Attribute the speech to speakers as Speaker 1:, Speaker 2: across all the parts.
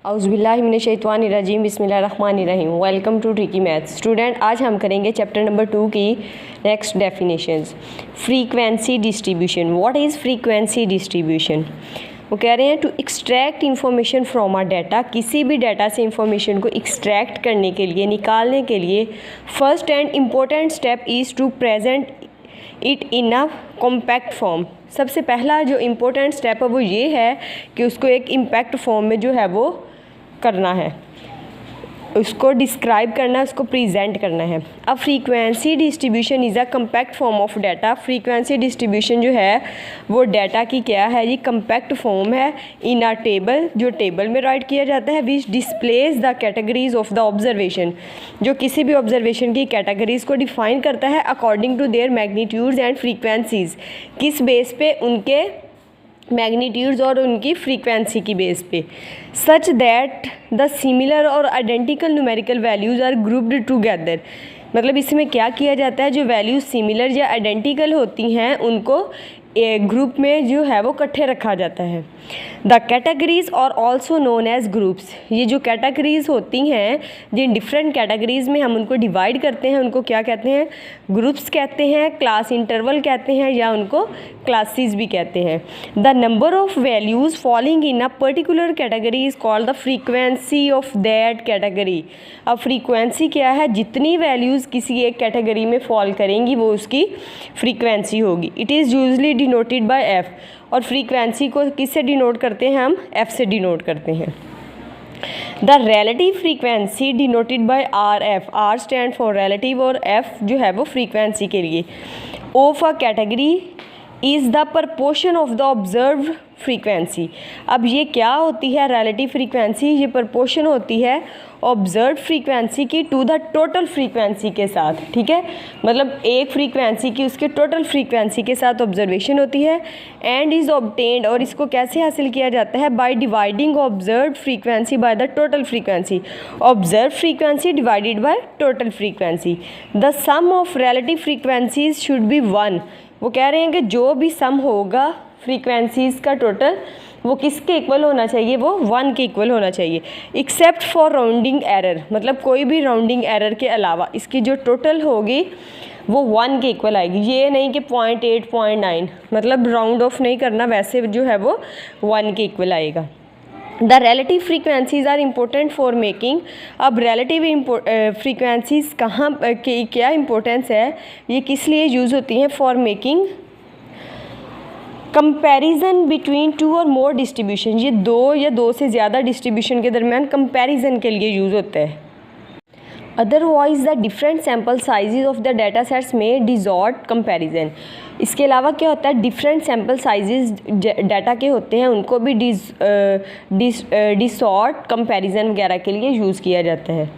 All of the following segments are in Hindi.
Speaker 1: औज़ुबिल्लाहिमिनश्शैतानिर्रजीम बिस्मिल्लाहिर्रहमानिर्रहीम। Welcome to tricky maths. Student, आज हम करेंगे चैप्टर नंबर 2 की next definitions. Frequency distribution. What is frequency distribution? वो कह रहे हैं to extract information from a data. किसी भी डाटा से इंफॉर्मेशन को एक्सट्रैक्ट करने के लिए, निकालने के लिए first and important step is to present it in a compact form. सबसे पहला जो इम्पोर्टेंट स्टेप है वो ये है कि उसको एक इम्पैक्ट फॉर्म में जो है वो करना है, उसको डिस्क्राइब करना है, उसको प्रेजेंट करना है। अब frequency distribution is a compact form of data. Frequency distribution जो है वो डाटा की क्या है, ये कम्पैक्ट फॉर्म है इन अ टेबल, जो टेबल में राइट किया जाता है, which displays the categories of the observation, जो किसी भी ऑब्जर्वेशन की कैटेगरीज को डिफाइन करता है according to their magnitudes and frequencies. किस बेस पे? उनके मैग्नीट्यूड्स और उनकी फ्रीक्वेंसी की बेस पे। Such that the similar or identical numerical values are grouped together. मतलब इसमें क्या किया जाता है, जो वैल्यूज़ सिमिलर या आइडेंटिकल होती हैं उनको एक ग्रुप में जो है वो इकट्ठे रखा जाता है। द कैटेगरीज और ऑल्सो नोन एज ग्रुप्स। ये जो कैटेगरीज होती हैं, जिन डिफरेंट कैटेगरीज में हम उनको डिवाइड करते हैं, उनको क्या कहते हैं? ग्रुप्स कहते हैं, क्लास इंटरवल कहते हैं, या उनको क्लासेस भी कहते हैं। The number of values falling in a particular category is called the frequency of that category. अब फ्रीक्वेंसी क्या है? जितनी वैल्यूज़ किसी एक कैटेगरी में फॉल करेंगी वो उसकी फ्रीक्वेंसी होगी। It is usually denoted by F. और फ्रीक्वेंसी को किससे डिनोट करते हैं? हम एफ से डिनोट करते हैं। The relative frequency denoted by R F. R stand for relative और एफ जो है वो फ्रीक्वेंसी के लिए। Of a category is the proportion of the observe frequency. अब ये क्या होती है रिलेटिव फ्रीक्वेंसी? ये प्रपोर्शन होती है ऑब्जर्व फ्रीक्वेंसी की टू द टोटल फ्रीक्वेंसी के साथ। ठीक है, मतलब एक फ्रीक्वेंसी की उसके टोटल फ्रीक्वेंसी के साथ ऑब्जर्वेशन होती है। एंड इज़ ऑब्टेन्ड, और इसको कैसे हासिल किया जाता है? By dividing observe frequency by the total frequency. Observe frequency divided by total frequency. The sum of relative frequencies should be 1। वो कह रहे हैं कि जो भी सम होगा फ्रीक्वेंसीज़ का टोटल, वो किसके इक्वल होना चाहिए? वो 1 के इक्वल होना चाहिए। एक्सेप्ट फॉर राउंडिंग एरर, मतलब कोई भी राउंडिंग एरर के अलावा इसकी जो टोटल होगी वो 1 के इक्वल आएगी। ये नहीं कि 0.8 0.9, मतलब राउंड ऑफ नहीं करना, वैसे जो है वो 1 के इक्वल आएगा। The relative frequencies are important for making. अब रिलेटिव फ्रीक्वेंसीज कहाँ की क्या इम्पोर्टेंस है, ये किस लिए यूज़ होती हैं? फॉर मेकिंग कंपैरिजन बिटवीन 2 और मोर डिस्ट्रीब्यूशन। ये 2 या 2 से ज़्यादा डिस्ट्रीब्यूशन के दरमियान कंपैरिजन के लिए यूज़ होता है। Otherwise the different sample sizes of the data sets में डिजॉर्ट कंपैरिजन। इसके अलावा क्या होता है, डिफरेंट सैम्पल साइजेज डाटा के होते हैं, उनको भी डिसॉर्ट कंपैरिजन वगैरह के लिए यूज़ किया जाता है।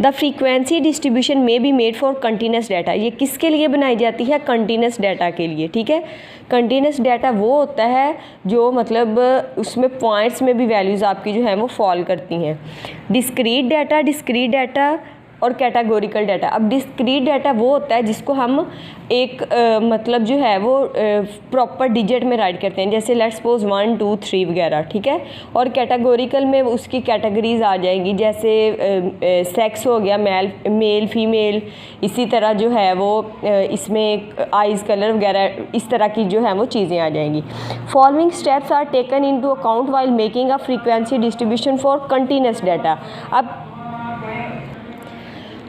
Speaker 1: द फ्रीक्वेंसी डिस्ट्रीब्यूशन में be made for continuous data. ये किसके लिए बनाई जाती है? कंटिन्यूस डाटा के लिए। ठीक है, कंटिन्यूस डाटा वो होता है जो मतलब उसमें पॉइंट्स में भी वैल्यूज़ आपकी जो है वो फॉल करती हैं। डिस्क्रीट डाटा और कैटेगोरिकल डाटा। अब डिस्क्रीट डाटा वो होता है जिसको हम एक मतलब जो है वो प्रॉपर डिजिट में राइट करते हैं, जैसे लेट्स सपोज 1 2 3 वगैरह। ठीक है, और कैटेगोरिकल में उसकी कैटेगरीज आ जाएंगी, जैसे सेक्स हो गया, मेल फीमेल, इसी तरह जो है वो इसमें आइज़ कलर वगैरह, इस तरह की जो है वो चीज़ें आ जाएंगी। Following steps are taken into account while making a frequency distribution for continuous data.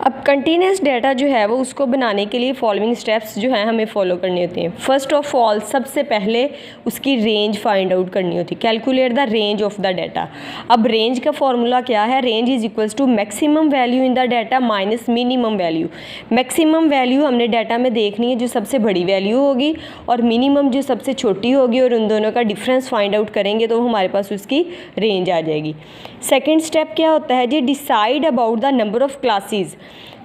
Speaker 1: अब कंटिन्यूस डाटा जो है वो उसको बनाने के लिए फॉलोइंग स्टेप्स जो हैं हमें फॉलो करने होते हैं। फर्स्ट ऑफ ऑल, सबसे पहले उसकी रेंज फाइंड आउट करनी होती है। Calculate the range of the data. अब रेंज का फॉर्मूला क्या है? Range is equals to maximum value in the data minus minimum value. Maximum value हमने डाटा में देखनी है जो सबसे बड़ी वैल्यू होगी, और मिनिमम जो सबसे छोटी होगी, और उन दोनों का डिफरेंस फाइंड आउट करेंगे तो हमारे पास उसकी रेंज आ जाएगी। सेकेंड स्टेप क्या होता है जी? Decide about the number of classes.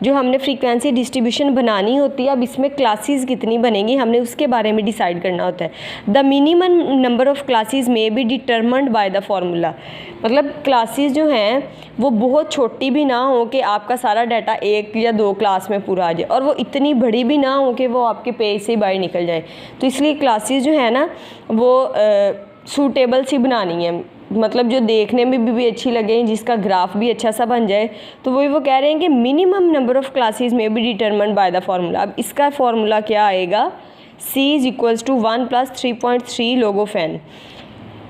Speaker 1: जो हमने फ्रीक्वेंसी डिस्ट्रीब्यूशन बनानी होती है, अब इसमें क्लासेस कितनी बनेंगी हमने उसके बारे में डिसाइड करना होता है। The minimum number of classes may B डिटरमन्ड bye the formula. मतलब क्लासेस जो हैं वो बहुत छोटी भी ना हो कि आपका सारा डाटा 1 या 2 क्लास में पूरा आ जाए, और वो इतनी बड़ी भी ना हो कि वो आपके पेज से बाहर निकल जाए। तो इसलिए क्लासेस जो है ना वो सूटेबल सी बनानी है, मतलब जो देखने में भी अच्छी लगे, जिसका ग्राफ भी अच्छा सा बन जाए, तो वही वो कह रहे हैं कि minimum number of classes may be determined by the formula. अब इसका फार्मूला क्या आएगा, C is equals to 1 + 3.3 log of n।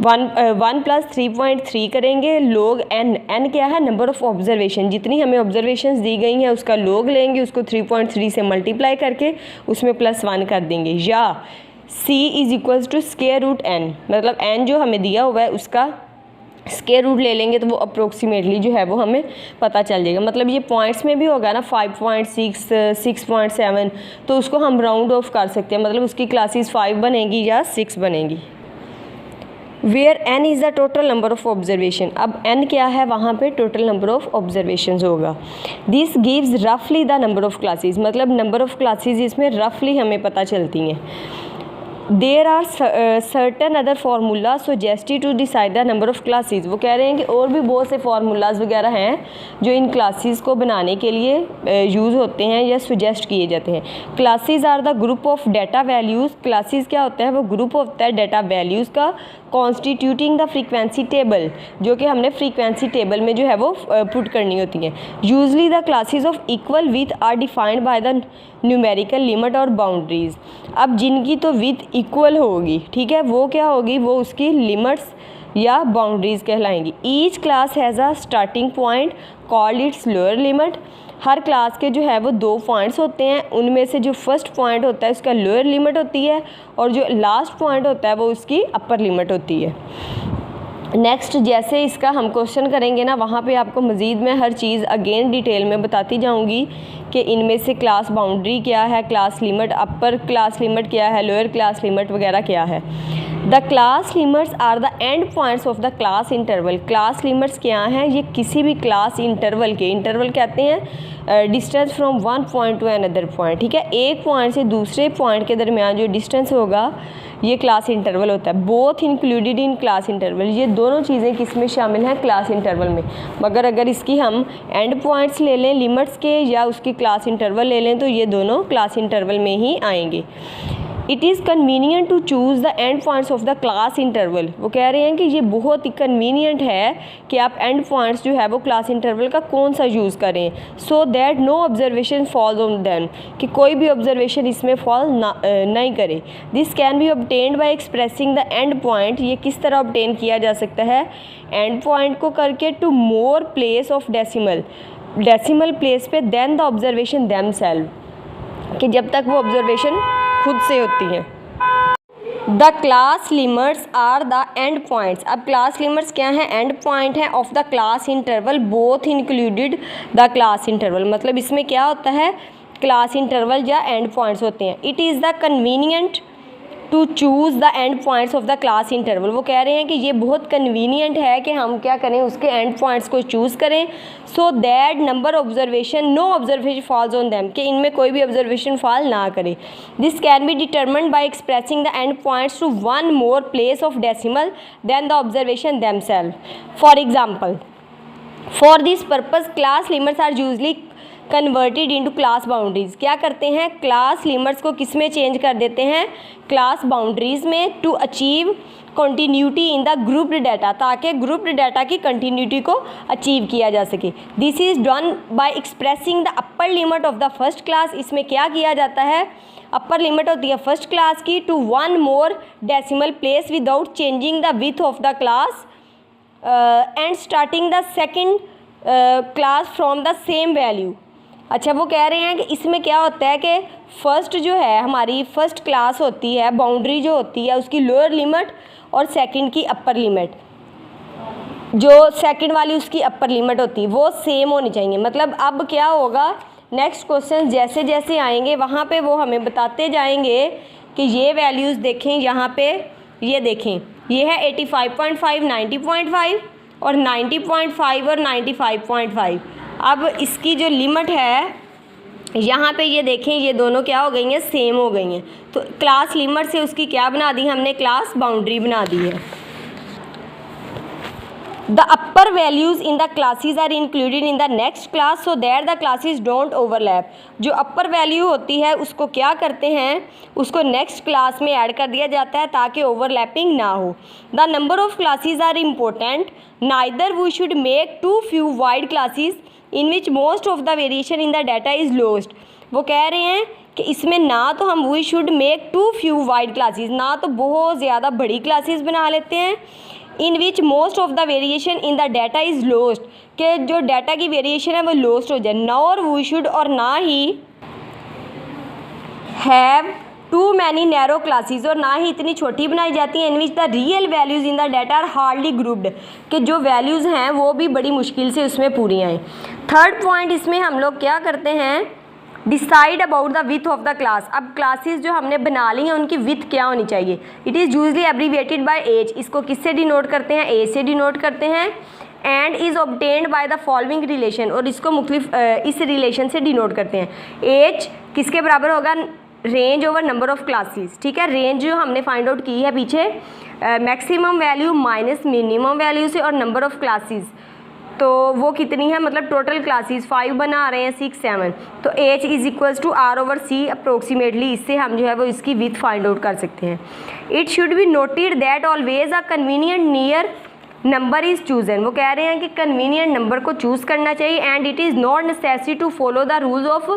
Speaker 1: 1 + 3.3 करेंगे log n क्या है, नंबर ऑफ़ ऑब्जर्वेशन, जितनी हमें ऑब्जर्वेशंस दी गई हैं उसका log लेंगे, उसको 3.3 से मल्टीप्लाई करके उसमें +1 कर देंगे, या C is equals to square root n, मतलब n जो हमें दिया हुआ है उसका स्क्वायर रूट ले लेंगे तो वो अप्रोक्सीमेटली जो है वो हमें पता चल जाएगा। मतलब ये पॉइंट्स में भी होगा ना 5.6, 6.7, तो उसको हम राउंड ऑफ कर सकते हैं, मतलब उसकी क्लासेस 5 बनेगी या 6 बनेगी। Where n is the total number of observation, अब n क्या है, वहाँ पे टोटल नंबर ऑफ़ ऑब्जर्वेशंस होगा। दिस गिव्स रफली द नंबर ऑफ़ क्लासेस, मतलब नंबर ऑफ़ क्लासेस इसमें रफली हमें पता चलती हैं। There are certain other formula suggested to decide the number of classes, वो कह रहे हैं कि और भी बहुत से फार्मूलाज वगैरह हैं जो इन क्लासेस को बनाने के लिए यूज़ होते हैं या सुजेस्ट किए जाते हैं। Classes are the group of data values, classes क्या होता है, वो ग्रुप होता है डाटा वैल्यूज़ का, कॉन्स्टिट्यूटिंग द फ्रीक्वेंसी टेबल, जो कि हमने फ्रीक्वेंसी टेबल में जो है वो पुट करनी होती हैं। Usually the classes of equal width are defined by the numerical limit or boundaries. अब जिनकी तो विथ इक्वल होगी, ठीक है, वो क्या होगी, वो उसकी लिमिट्स या बाउंड्रीज़ कहलाएंगी। Each class has a starting point called its lower limit, हर क्लास के जो है वो 2 पॉइंट्स होते हैं, उनमें से जो फर्स्ट पॉइंट होता है उसका लोअर लिमिट होती है और जो लास्ट पॉइंट होता है वो उसकी अपर लिमिट होती है। नेक्स्ट जैसे इसका हम क्वेश्चन करेंगे ना, वहाँ पे आपको मज़ीद मैं हर चीज़ अगेन डिटेल में बताती जाऊँगी कि इनमें से क्लास बाउंड्री क्या है, class limit, upper class limit क्या है, लोअर क्लास लिमिट वगैरह क्या है। The class limits are the end points of the class interval, class limits क्या हैं, ये किसी भी क्लास इंटरवल के, इंटरवल कहते हैं distance from one point two another point, ठीक है, एक पॉइंट से दूसरे पॉइंट के दरमियान जो डिस्टेंस होगा ये क्लास इंटरवल होता है। Both included in class interval, ये दोनों चीज़ें किस में शामिल हैं, क्लास इंटरवल में। मगर अगर इसकी हम एंड पॉइंट्स ले लें लिमिट्स के या उसकी क्लास इंटरवल ले लें तो ये दोनों क्लास इंटरवल में ही आएंगे। It is convenient to choose the end points of the class interval, वो कह रहे हैं कि ये बहुत ही कन्वीनियंट है कि आप एंड पॉइंट्स जो है वो क्लास इंटरवल का कौन सा यूज़ करें, so that no observation falls on them, कि कोई भी ऑब्जर्वेशन इसमें फॉल नहीं करे। This can be obtained by expressing the end point, ये किस तरह ऑब्टेन किया जा सकता है, एंड पॉइंट को करके to more place of decimal place पे then the observation themselves, कि जब तक वो ऑब्जर्वेशन खुद से होती हैं। The class limits are the end points, अब क्लास लिमिट्स क्या हैं, एंड पॉइंट है of the class interval both included the class interval, मतलब इसमें क्या होता है, क्लास इंटरवल या एंड पॉइंट्स होते हैं। It is the convenient to choose the end points of the class interval, वो कह रहे हैं कि ये बहुत कन्वीनियंट है कि हम क्या करें, उसके एंड पॉइंट्स को चूज़ करें, so that number observation no observation falls on them, कि इनमें कोई भी ऑब्जर्वेशन फॉल ना करे। This can be determined by expressing the end points to one more place of decimal than the observation themselves. For example, for this purpose class limits are usually converted into class boundaries, क्या करते हैं, क्लास लिमिट्स को किस में चेंज कर देते हैं, क्लास बाउंड्रीज़ में, to achieve continuity in the grouped data, ताकि ग्रुप्ड डाटा की कंटिन्यूटी को अचीव किया जा सके। This is done by expressing the upper limit of the first class, इसमें क्या किया जाता है, अपर लिमिट होती है फर्स्ट क्लास की, to one more decimal place without changing the width of the class and starting the second class from the same value. अच्छा, वो कह रहे हैं कि इसमें क्या होता है कि फ़र्स्ट जो है हमारी फर्स्ट क्लास होती है, बाउंड्री जो होती है उसकी लोअर लिमिट और सेकंड की अपर लिमिट, जो सेकंड वाली उसकी अपर लिमिट होती है वो सेम होनी चाहिए। मतलब अब क्या होगा, नेक्स्ट क्वेश्चन जैसे जैसे आएंगे वहाँ पे वो हमें बताते जाएंगे कि ये वैल्यूज़ देखें, यहाँ पे ये देखें, ये है 85.5, 90.5 और 90.5 और 95.5। अब इसकी जो लिमिट है यहाँ पे ये देखें, ये दोनों क्या हो गई हैं, सेम हो गई हैं, तो क्लास लिमिट से उसकी क्या बना दी हमने, क्लास बाउंड्री बना दी है। The upper values in the classes are included in the next class so that the classes don't overlap. जो upper value होती है उसको क्या करते हैं, उसको next class में ऐड कर दिया जाता है ताकि overlapping ना हो. The number of classes are important. Neither we should make too few wide classes in which most of the variation in the data is lost. वो कह रहे हैं कि इसमें ना तो हम we should make too few wide classes, ना तो बहुत ज़्यादा बड़ी क्लासेस बना लेते हैं, in which most of the variation in the data is lost, कि जो डाटा की वेरिएशन है वो लॉस्ट हो जाए. नॉर वी शुड, और ना ही have too many narrow classes, और ना ही इतनी छोटी बनाई जाती हैं in which the real values in the data are hardly grouped, कि जो वैल्यूज़ हैं वो भी बड़ी मुश्किल से उसमें पूरी आएँ. थर्ड पॉइंट इसमें हम लोग क्या करते हैं, decide about the width of the class. अब क्लासेस जो हमने बना ली हैं उनकी विथ क्या होनी चाहिए. It is usually abbreviated by H. इसको किससे डिनोट करते हैं, ए से डिनोट करते हैं. And is obtained by the following relation, और इसको मुख्तलिफ इस रिलेशन से डिनोट करते हैं. एज किसके बराबर होगा, range over number of classes. ठीक है, रेंज जो हमने फाइंड आउट की है पीछे, maximum value minus minimum value से, और नंबर ऑफ़ क्लासेस तो वो कितनी है, मतलब टोटल क्लासेस 5 बना रहे हैं, 6 7, तो H is equals to R over C approximately. इससे हम जो है वो इसकी विथ फाइंड आउट कर सकते हैं. It should be noted that always a convenient near number is chosen. वो कह रहे हैं कि कन्वीनियंट नंबर को चूज़ करना चाहिए. And it is not necessary to follow the rules of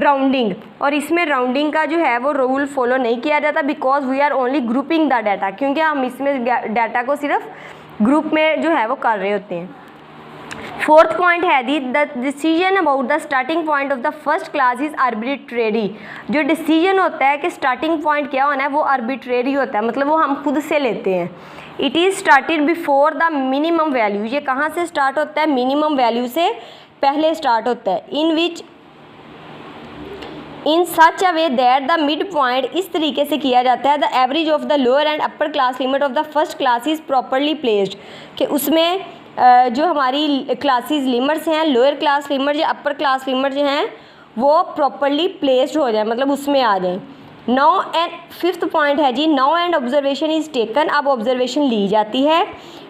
Speaker 1: rounding, और इसमें राउंडिंग का जो है वो रूल फॉलो नहीं किया जाता, because we are only grouping the data, क्योंकि हम इसमें डाटा को सिर्फ ग्रुप में जो है वो कर रहे होते हैं. फोर्थ पॉइंट है the decision about the starting point of the first class is arbitrary. जो डिसीजन होता है कि स्टार्टिंग पॉइंट क्या होना है वो आर्बिट्रेरी होता है, मतलब वो हम खुद से लेते हैं. It is started before the minimum value. ये कहाँ से स्टार्ट होता है, मिनिमम वैल्यू से पहले स्टार्ट होता है. In which in such a way that the mid point, इस तरीके से किया जाता है, the average of the lower and upper class limit of the first class is properly placed, कि उसमें जो हमारी क्लासेस लिमिट्स हैं, लोअर क्लास लिमिट या अपर क्लास लिमिट जो हैं वो प्रॉपरली प्लेस्ड हो जाए, मतलब उसमें आ जाएं. नाउ एंड फिफ्थ पॉइंट है जी, now and observation is taken. अब ऑब्जर्वेशन ली जाती है.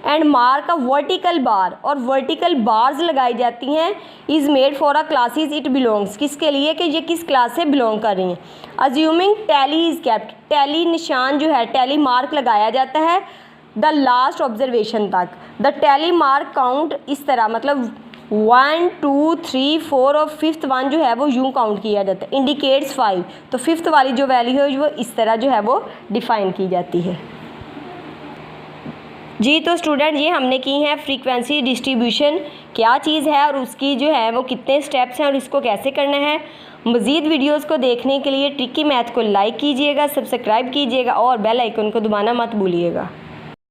Speaker 1: And mark a vertical bar, और वर्टिकल बार्स लगाई जाती हैं. Is made for a classes it belongs, किसके लिए, कि ये किस क्लास से बिलोंग कर रही हैं. Assuming tally is kept, tally निशान जो है, टैली मार्क लगाया जाता है द लास्ट ऑब्जर्वेशन तक. द टैली मार्क काउंट इस तरह, मतलब 1 2 3 4 और फिफ्थ वन जो है वो यूँ काउंट किया जाता है. इंडिकेट्स 5, तो फिफ्थ वाली जो वैल्यू है वो इस तरह जो है वो डिफ़ाइन की जाती है जी. तो स्टूडेंट ये हमने की है फ्रीक्वेंसी डिस्ट्रीब्यूशन क्या चीज़ है और उसकी जो है वो कितने स्टेप्स हैं और इसको कैसे करना है. मज़ीद वीडियोस को देखने के लिए ट्रिकी मैथ को लाइक कीजिएगा, सब्सक्राइब कीजिएगा और बेल आइकन को दबाना मत भूलिएगा.